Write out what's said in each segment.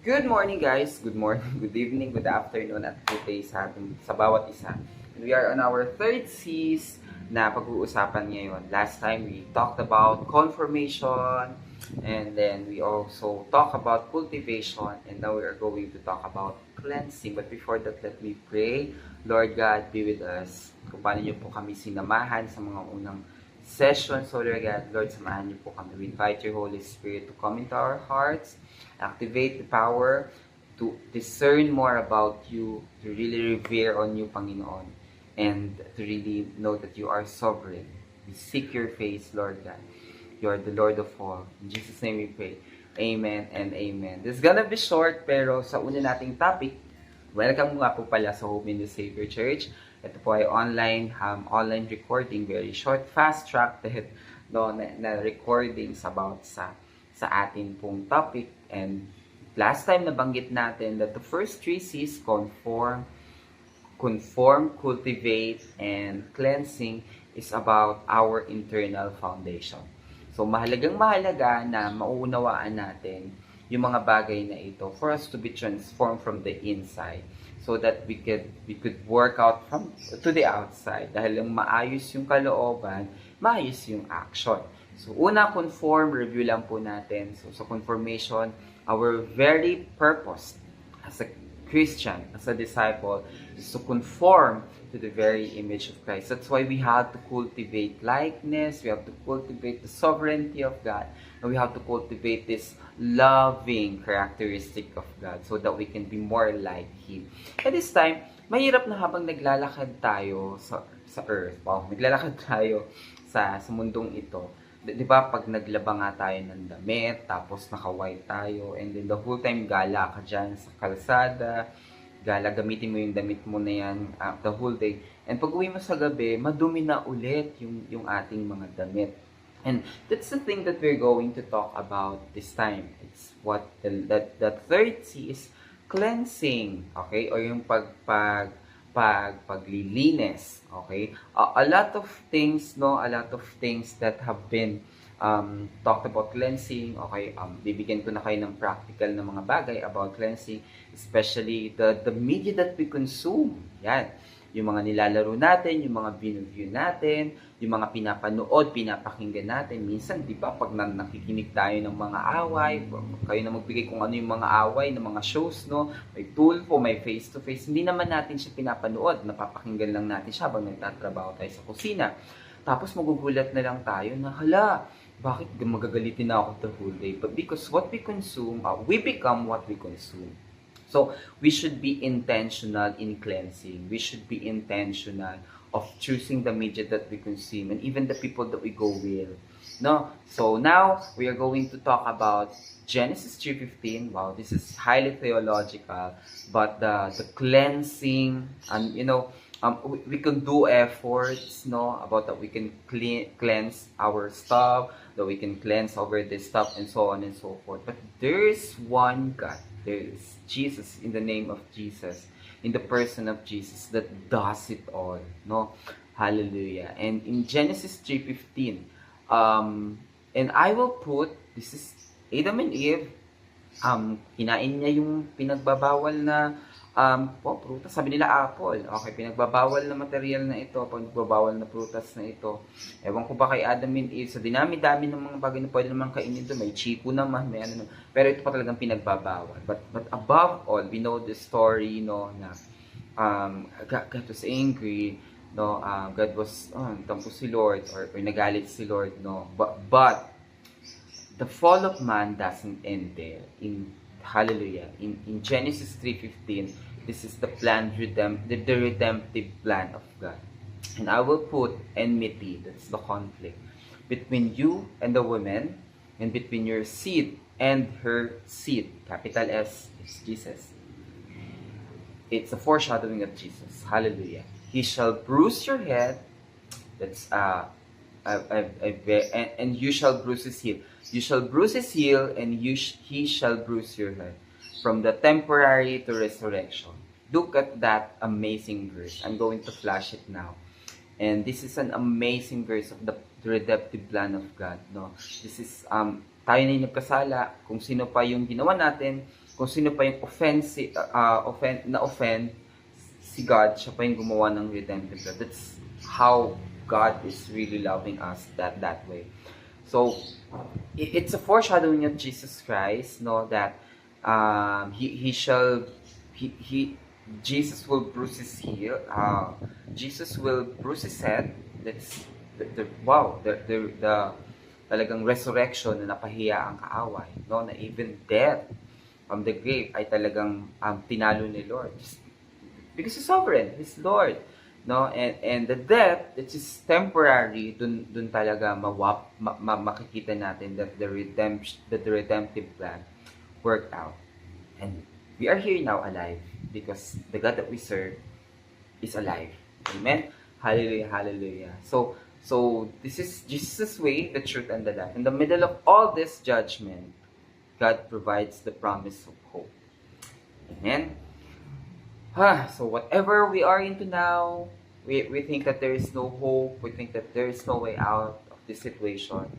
Good morning guys, good morning, good evening, good afternoon at good day sa bawat isa. And we are on our third C's na pag-uusapan ngayon. Last time we talked about confirmation and then we also talk about cultivation and now we are going to talk about cleansing. But before that, let me pray. Lord God, be with us. Kung paano niyo po kami sinamahan sa mga unang session. So Lord God, Lord, samahan niyo po kami. We invite your Holy Spirit to come into our hearts, activate the power to discern more about you, to really revere on you, Panginoon, and to really know that you are sovereign. We seek your face, Lord God. You are the Lord of all. In Jesus' name we pray. Amen and amen. This is gonna be short, pero sa una nating topic, welcome nga po pala sa Hope in the Savior Church. Ito po ay online recording, very short, fast track na recordings about sa atin pong topic. And last time nabanggit natin that the first three C's, conform, cultivate, and cleansing, is about our internal foundation. So mahalaga na mauunawaan natin yung mga bagay na ito for us to be transformed from the inside so that we could work out to the outside. Dahil yung maayos yung kalooban, maayos yung action. So, una, conform, review lang po natin. So, sa confirmation, our very purpose as a Christian, as a disciple, is to conform to the very image of Christ. That's why we have to cultivate likeness, we have to cultivate the sovereignty of God, and we have to cultivate this loving characteristic of God so that we can be more like Him. At this time, mahirap na habang naglalakad tayo sa earth, naglalakad tayo sa mundong ito. Di ba, pag naglaba nga tayo ng damit, tapos naka-white tayo, and then the whole time gala ka dyan sa kalsada, gala, gamitin mo yung damit mo na yan the whole day. And pag uwi mo sa gabi, madumi na ulit yung ating mga damit. And that's the thing that we're going to talk about this time. It's what the third C is cleansing, okay? Or yung paglilinis, okay? A lot of things that have been talked about cleansing, okay? Bibigyan ko na kayo ng practical na mga bagay about cleansing, especially the media that we consume. Yan. Yung mga nilalaro natin, yung mga view natin, yung mga pinapanood, pinapakinggan natin. Minsan, di ba, pag nakikinig tayo ng mga away, kayo na magbigay kung ano yung mga away ng mga shows, no? May Tulfo, may face-to-face. Hindi naman natin siya pinapanood. Napapakinggan lang natin siya habang nagtatrabaho tayo sa kusina. Tapos magugulat na lang tayo na, hala, bakit magagalitin na ako the whole day? But because what we consume, we become what we consume. So, we should be intentional in cleansing. We should be intentional of choosing the media that we consume and even the people that we go with. No? So, now, we are going to talk about Genesis 3:15. Wow, this is highly theological. But the cleansing, and we can do efforts, no, about that we can cleanse our stuff, that we can cleanse over this stuff, and so on and so forth. But there is one God. There is Jesus, in the name of Jesus, in the person of Jesus, that does it all, no? Hallelujah. And in Genesis 3:15, and I will put, this is Adam and Eve, kinain niya yung pinagbabawal na prutas, sabi nila apple. Okay, pinagbabawal na material na ito, pinagbabawal na prutas na ito. Ewan ko ba kay Adam and Eve, sa dinami-dami ng mga bagay na pwede naman kainin doon, may chiku naman, may ano, pero ito pa talagang pinagbabawal. But above all, we know the story, no, na God was angry, no, God was, tampo si Lord, or nagalit si Lord, no, but the fall of man doesn't end there. Hallelujah. In Genesis 3:15, this is the the redemptive plan of God. And I will put enmity, that's the conflict, between you and the woman, and between your seed and her seed. Capital S is Jesus. It's a foreshadowing of Jesus. Hallelujah. He shall bruise your head. That's and you shall bruise his heel. You shall bruise his heel, and he shall bruise your head. From the temporary to resurrection. Look at that amazing verse. I'm going to flash it now. And this is an amazing verse of the redemptive plan of God. No, this is tayo na yung nagkasala. Kung sino pa yung ginawa natin, kung sino pa yung na-offend si God, siya pa yung gumawa ng redemptive blood. That's how God is really loving us that way. So, it's a foreshadowing of Jesus Christ, no, that he Jesus will bruise his heel. Jesus will bruise his head. That's the talagang resurrection na napahiya ang kaaway, no, na even death from the grave ay talagang tinalo ni Lord. Because He's sovereign, He's Lord. No, and the death, it is temporary. Dun talaga makikita natin that the redemptive plan worked out, and we are here now alive because the God that we serve is alive. Amen. Hallelujah, hallelujah. So this is Jesus' way, the truth, and the life. In the middle of all this judgment, God provides the promise of hope. Amen. So whatever we are into now, we think that there is no hope, we think that there is no way out of this situation.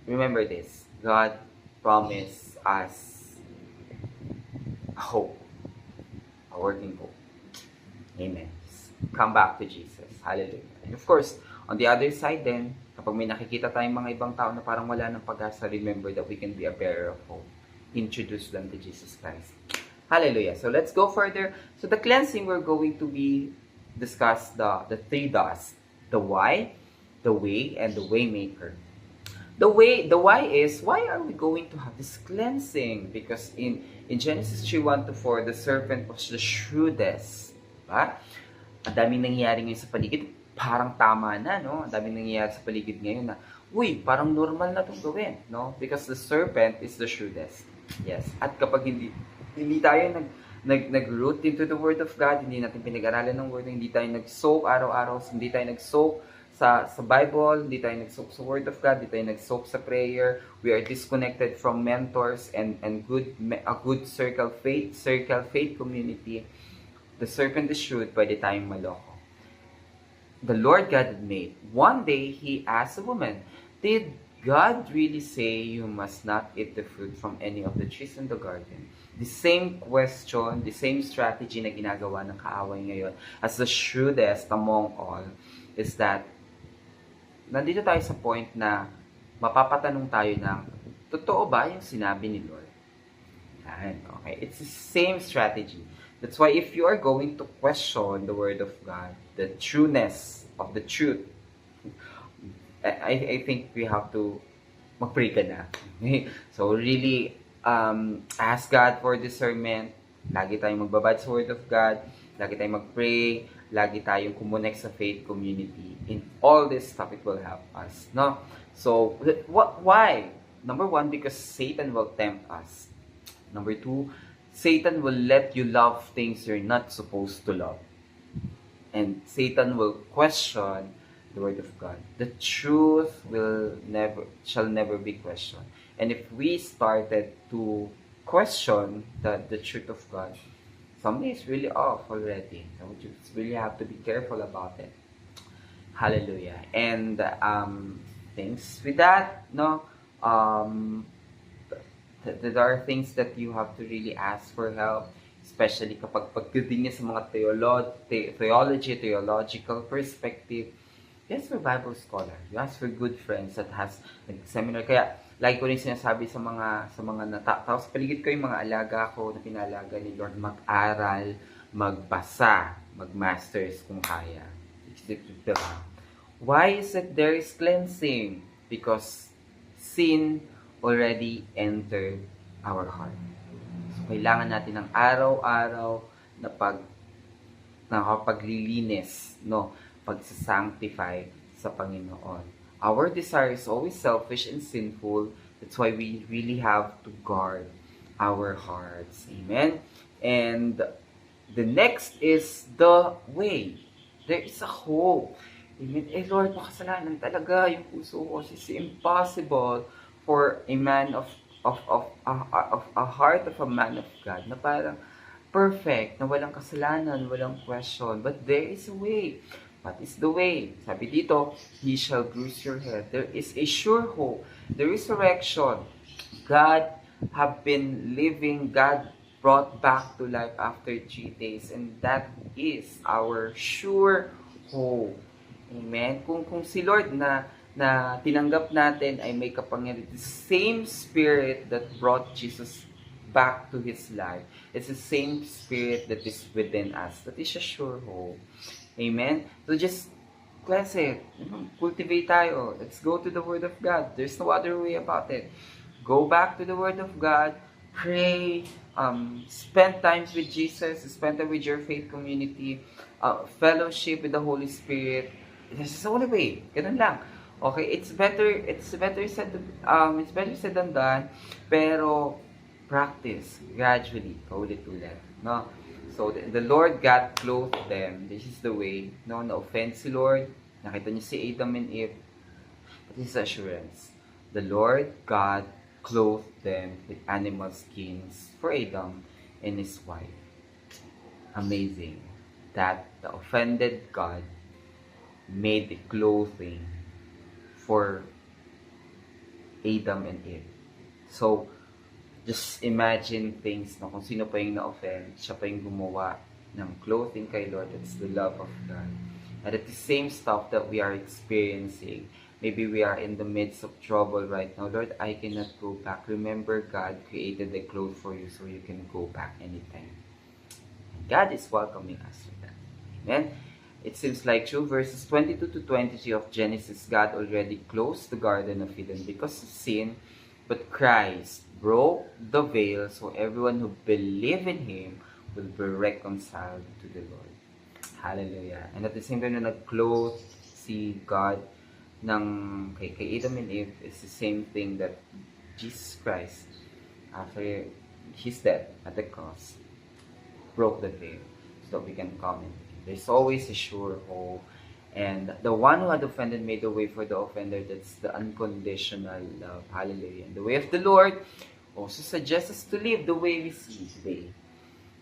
Remember this, God promised us a hope, a working hope. Amen. Come back to Jesus. Hallelujah. And of course, on the other side then, kapag may nakikita tayong mga ibang tao na parang wala ng pag-asa, remember that we can be a bearer of hope. Introduce them to Jesus Christ. Hallelujah. So let's go further. So the cleansing, we're going to be discuss the three do's. The why, the way, and the waymaker. The why is, why are we going to have this cleansing? Because in Genesis 3:1-4, the serpent was the shrewdest. Diba? Ang daming nangyayari ngayon sa paligid, parang tama na, no? Ang daming nangyayari sa paligid ngayon na, uy, parang normal na itong gawin, no? Because the serpent is the shrewdest. Yes. At kapag hindi tayo nag-root into the Word of God, hindi natin pinag-aralan ng Word, hindi tayo nag-soak araw-araw, hindi tayo nag-soak sa Bible, hindi tayo nag-soak sa Word of God, hindi tayo nag-soak sa prayer, we are disconnected from mentors and a good circle faith community. The serpent is shrewd, pwede tayong maloko. The Lord God made. One day, He asked a woman, did God really say you must not eat the fruit from any of the trees in the garden? The same question, the same strategy na ginagawa ng kaaway ngayon as the shrewdest among all is that nandito tayo sa point na mapapatanong tayo ng totoo ba yung sinabi ni Lord? Yan, okay. It's the same strategy. That's why if you are going to question the Word of God, the trueness of the truth, I think we have to mag-pray ka na. So really, ask God for discernment. Lagi tayong magbabad sa Word of God. Lagi tayong mag-pray. Lagi tayong kumonect sa faith community. In all this stuff, it will help us. No? So, why? Number one, because Satan will tempt us. Number two, Satan will let you love things you're not supposed to love. And Satan will question the Word of God. The truth shall never be questioned. And if we started to question the truth of God, something is really off already. So we just really have to be careful about it. Hallelujah. And things with that, no, there are things that you have to really ask for help, especially kapag pagdating niya sa mga theological perspective. You ask for Bible scholar. You ask for good friends that has seminar. Kaya, lagi ko rin sinasabi sa mga tao sa paligid ko, yung mga alaga ko na pinalaga ni Lord, mag-aral, magbasa, mag-masters kung kaya. Why is it there is cleansing? Because sin already entered our heart. So, kailangan natin ng araw-araw na paglilinis, no? Pagsasanctify sa Panginoon. Our desire is always selfish and sinful. That's why we really have to guard our hearts. Amen? And the next is the way. There is a hope. Amen? Lord, makasalanan talaga yung puso ko. It's impossible for a man of a heart of a man of God na parang perfect, na walang kasalanan, walang question. But there is a way. What is the way? Sabi dito, He shall bruise your head. There is a sure hope. The resurrection. God have been living, God brought back to life after 3 days. And that is our sure hope. Amen? Kung si Lord na tinanggap natin ay may kapangyarihan, the same Spirit that brought Jesus back to His life, it's the same Spirit that is within us. That is a sure hope. Amen? So just cleanse it. Cultivate tayo. Let's go to the Word of God. There's no other way about it. Go back to the Word of God. Pray. Spend time with Jesus. Spend time with your faith community. Fellowship with the Holy Spirit. This is the only way. Ganun lang. Okay, it's better said than done, pero practice gradually, paulit-ulit, no? So the Lord God clothed them. This is the way, no? Na-offend si Lord, nakita niya si Adam and Eve. This is assurance. The Lord God clothed them with animal skins for Adam and his wife. Amazing that the offended God made the clothing for Adam and Eve. So, just imagine things na kung sino pa yung na-offend, siya pa yung gumawa ng clothing kay Lord. It's the love of God. And it's the same stuff that we are experiencing. Maybe we are in the midst of trouble right now. Lord, I cannot go back. Remember, God created the clothes for you so you can go back anytime. And God is welcoming us with that. Amen? It seems like through verses 22 to 23 of Genesis, God already closed the Garden of Eden because of sin, but Christ broke the veil so everyone who believes in Him will be reconciled to the Lord. Hallelujah. And at the same time na nag-clothe si God ng kay Adam and Eve is the same thing that Jesus Christ, after His death at the cross, broke the veil so that we can come in. There's always a sure hope. And the one who had offended made a way for the offender. That's the unconditional love. Hallelujah. And the way of the Lord also suggests us to live the way we see today.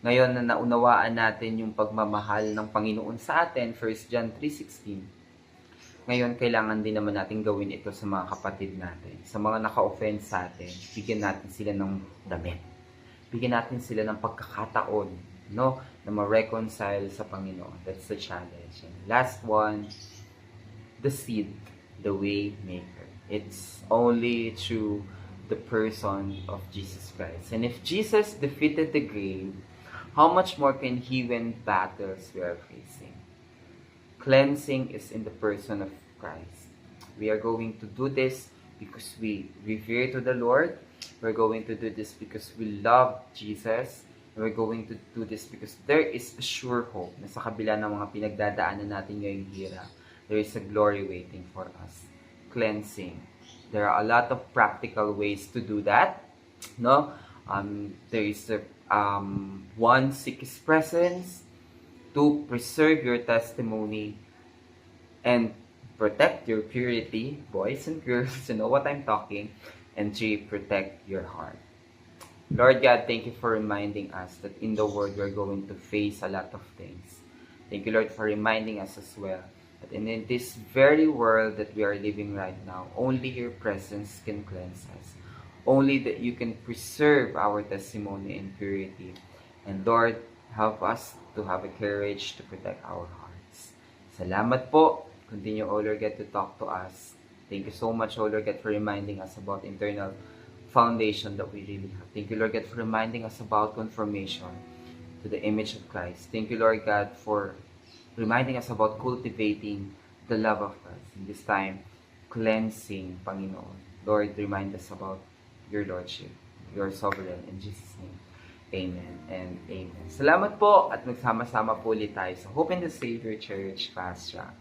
Ngayon na naunawaan natin yung pagmamahal ng Panginoon sa atin, 1 John 3:16, ngayon kailangan din naman natin gawin ito sa mga kapatid natin. Sa mga naka-offend sa atin, bigyan natin sila ng damit. Bigyan natin sila ng pagkakataon, no, na ma-reconcile sa Panginoon. That's the challenge. And last one, the seed, the way maker. It's only through the person of Jesus Christ. And if Jesus defeated the grave, how much more can He win battles we are facing? Cleansing is in the person of Christ. We are going to do this because we revere to the Lord. We're going to do this because we love Jesus. We're going to do this because there is a sure hope na sa kabila ng mga pinagdadaanan natin ngayong hirap, there is a glory waiting for us. Cleansing. There are a lot of practical ways to do that. No? There is one, seek His presence. 2, preserve your testimony and protect your purity. Boys and girls, you know what I'm talking. And 3, protect your heart. Lord God, thank you for reminding us that in the world we're going to face a lot of things. Thank you, Lord, for reminding us as well that in this very world that we are living right now, only your presence can cleanse us. Only that you can preserve our testimony and purity. And Lord, help us to have a courage to protect our hearts. Salamat po. Continue, O Lord God, to talk to us. Thank you so much, O Lord God, for reminding us about internal foundation that we really have. Thank you, Lord God, for reminding us about conformation to the image of Christ. Thank you, Lord God, for reminding us about cultivating the love of Christ. In this time, cleansing, Panginoon. Lord, remind us about your Lordship, your sovereign. In Jesus' name, amen and amen. Salamat po at magsama-sama po ulit tayo sa Hope in the Savior Church Fast Track.